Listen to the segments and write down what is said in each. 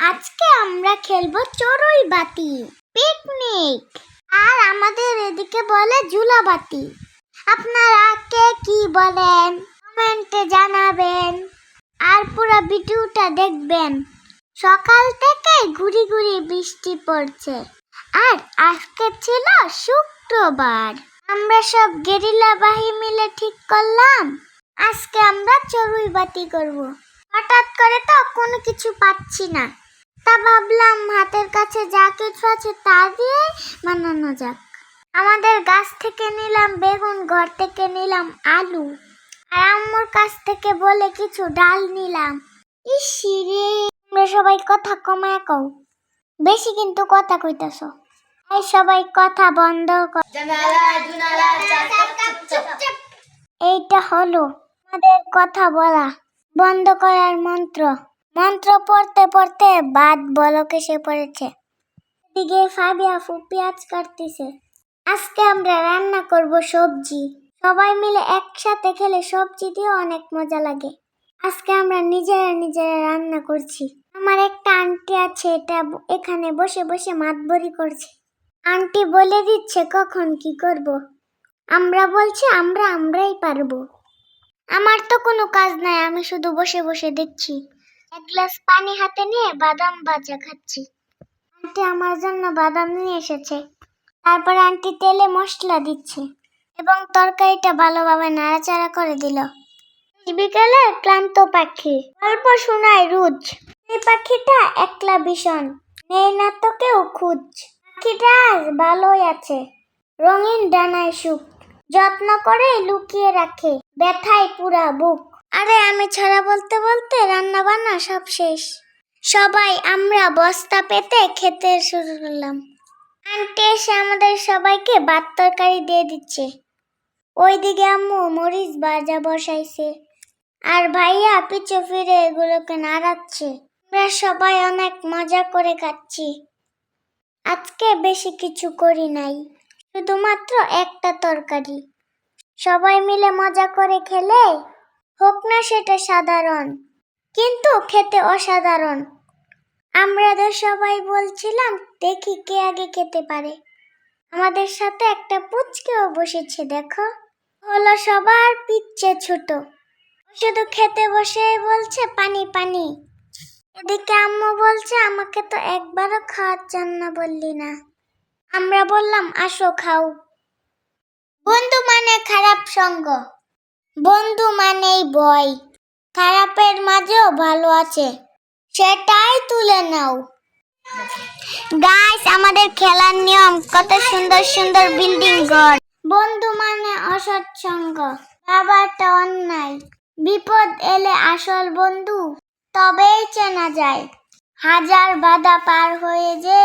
আজকে আমরা খেলবো চড়ুই বাতি পিকনিক। আর আমাদের এদিকে বলে ঝুলাবাতি। আপনারা কে কি বলেন কমেন্টে জানাবেন। আর পুরো ভিডিওটা দেখবেন। সকাল থেকে ঘুরি ঘুরি বৃষ্টি পড়ছে। আর আজকে ছিল শুক্রবার। আমরা সব গেরিলা বাহিনী মিলে ঠিক করলাম আজকে আমরা চড়ুই বাতি করব। হঠাৎ করে তো কোনো কিছু পাচ্ছি না, তা ভাবলাম হাতের কাছে যা কিছু আছে তা দিয়ে বানানো যাক। আমাদের গাছ থেকে নিলাম বেগুন, ঘর থেকে নিলাম আলু, আর আম্মুর কাছ থেকে বলে কিছু ডাল নিলাম। ইসিরে, তোমরা সবাই কথা কমায় কও, বেশি কিন্তু কথা কইতাছো। এই সবাই কথা বন্ধ কর। এইটা হলো আমাদের কথা বলা বন্ধ করার মন্ত্র। মন্ত্র পড়তে পড়তে বাদ বলক এসে পড়েছে। এদিকে ফাবিয়া পেঁয়াজ কাটতেছে। আজকে আমরা রান্না করব সবজি। সবাই মিলে একসাথে খেলে সবজি দিয়ে অনেক মজা লাগে। আজকে আমরা নিজেরা রান্না করছি। আমার একটা আন্টি আছে, এটা এখানে বসে বসে মাতবরি করছে। আন্টি বলে দিচ্ছে কখন কি করব। আমরা বলছি আমরাই পারবো। আমার তো কোনো কাজ নাই, আমি শুধু বসে বসে দেখছি। এক গ্লাস পানি হাতে নিয়ে বাদাম ভাজা খাচ্ছি। আন্টি আমার জন্য বাদাম নিয়ে এসেছে। তারপর আন্টি তেলে মশলা দিচ্ছে এবং তরকারিটা ভালোভাবে নাড়াচাড়া করে দিল। বিকেলে ক্লান্ত পাখি গল্প শোনায় রোজ। এই পাখিটা একলা ভীষণ, নেই না তো কেউ খুঁজ। পাখিটা আজ ভালোই আছে, রঙিন ডানায় সুখ, যত্ন করে লুকিয়ে রাখে ব্যথায় পুরা বুক। আরে আমি ছাড়া বলতে বলতে রান্না বান্না সব শেষ। সবাই আমরা বস্তা পেতে খেতে শুরু করলাম। আন্টি এসে আমাদের সবাইকে ভাত তরকারি দিয়ে দিচ্ছে। ওইদিকে আম্মু মরিচ ভাজা বসাইছে, আর ভাইয়া পিছু ফিরে এগুলোকে নাড়াচ্ছে। আমরা সবাই অনেক মজা করে খাচ্ছি। আজকে বেশি কিছু করি নাই, শুধুমাত্র একটা তরকারি। সবাই মিলে মজা করে খেলে হোক না সেটা সাধারণ, কিন্তু খেতে অসাধারণ। আমরা তো সবাই বলছিলাম দেখি কে আগে খেতে পারে। আমাদের সাথে একটা পুচকেও বসেছে, দেখো, হলো সবার পিচ্ছে ছোট। শুধু খেতে বসে বলছে পানি পানি। এদিকে আম্মু বলছে আমাকে তো একবারও খাওয়ার না বললি না। আমরা বললাম আসো খাও। বন্ধু মানে খারাপ সঙ্গ, বন্ধু মানেই ভয়। খারাপের মাঝেও ভালো আছে, সেটাই তুলে নাও। গাইস, আমাদের খেলার নিয়ম কত সুন্দর সুন্দর বিল্ডিং ঘর। বন্ধু মানে অসৎ সঙ্গ, বাবাটা অন্যায়। বিপদ এলে আসল বন্ধু তবেই চেনা যায়। হাজার বাধা পার হয়ে যে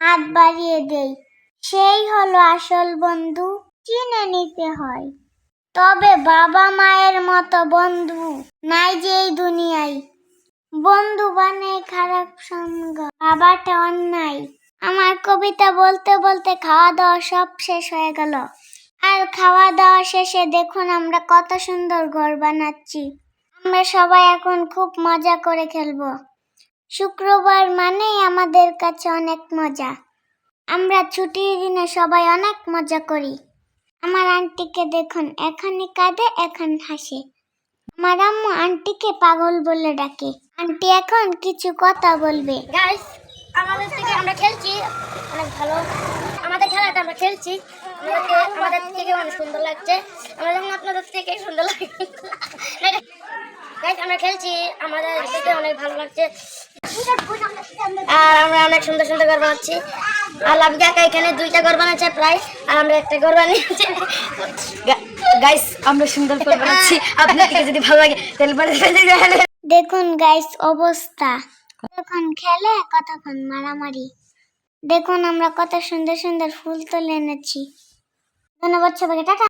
হাত বাড়িয়ে দেয়, সেই হলো আসল বন্ধু। চিনে নিতে হয়, তবে বাবা মায়ের মতো বন্ধু নাই যে এই দুনিয়ায়। বন্ধু বানে খারাপ সঙ্গ, বাবাটা অন্যায়। আমার কবিতা বলতে বলতে খাওয়া দাওয়া সব শেষ হয়ে গেল। আর খাওয়া দাওয়া শেষে দেখুন আমরা কত সুন্দর ঘর বানাচ্ছি। আমরা সবাই এখন খুব মজা করে খেলবো। শুক্রবার মানেই আমাদের কাছে অনেক মজা। আমরা ছুটির দিনে সবাই অনেক মজা করি। আমার আন্টিকে দেখুন, এখনই কাঁদে এখন হাসে। আমার আম্মু আন্টিকে পাগল বলে ডাকে। আন্টি এখন কিছু কথা বলবে। গাইস, আমাদের থেকে আমরা খেলছি অনেক ভালো। আমাদের খেলাটা আমরা খেলছি, আমাদের থেকে অনেক সুন্দর লাগছে। আমরা যখন আপনাদের থেকে সুন্দর লাগে। গাইস, আমরা খেলছি, আমাদের থেকে অনেক ভালো লাগছে। আর আমরা অনেক সুন্দর সুন্দর ঘর বানাচ্ছি। আর লাভ কাকা এখানে 2টা ঘর বানাচ্ছে প্রায়, আর আমরা একটা ঘর বানিয়েছি। গাইস, আমরা সুন্দর ঘর বানাচ্ছি। আপনাদের যদি ভালো লাগে তাহলে দেখুন গাইস অবস্থা, কতক্ষণ খেলে কতক্ষণ মারামারি। দেখুন আমরা কত সুন্দর সুন্দর ফুল তুলে এনেছি। ধন্যবাদ সবাইকে, টাটা।